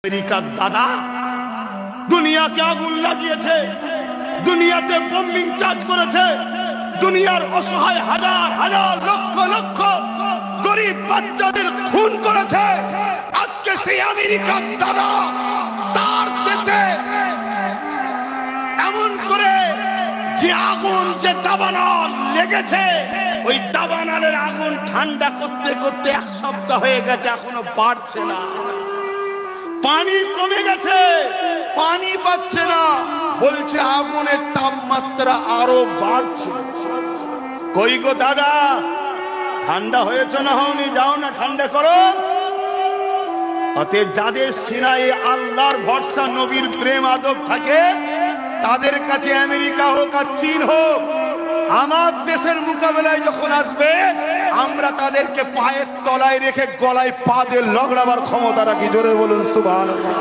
আমেরিকার দাদা দুনিয়াকে আগুন লাগিয়েছে, দুনিয়াতে বোম্বিং চার্জ করেছে, দুনিয়ার অসহায় হাজার হাজার লক্ষ লক্ষ গরিব বাচ্চাদের খুন করেছে। আজকে সেই আমেরিকার দাদা তার দেশে এমন করে যে আগুন, যে দাবানল লেগেছে, ওই দাবানলের আগুন ঠান্ডা করতে করতে এক সপ্তাহ হয়ে গেছে, এখনো বাড়ছে না। পানি কমে গেছে, পানি পাচ্ছে না, বলছে আগুনের তাপমাত্রা আরো বাড়ছে। কই গো দাদা, ঠান্ডা হয়েছে না হওনি? যাও না ঠান্ডা করো। অতএব যাদের সিনায় আল্লাহর ভরসা, নবীর প্রেম আদব থাকে, তাদের কাছে আমেরিকা হোক আর চীন হোক, আমার দেশের মোকাবেলায় যখন আসবে, আমরা তাদেরকে পায়ের তলায় রেখে গলায় পা দিয়ে লগড়াবার ক্ষমতা রাখি। জোরে বলুন সুবহানাল্লাহ।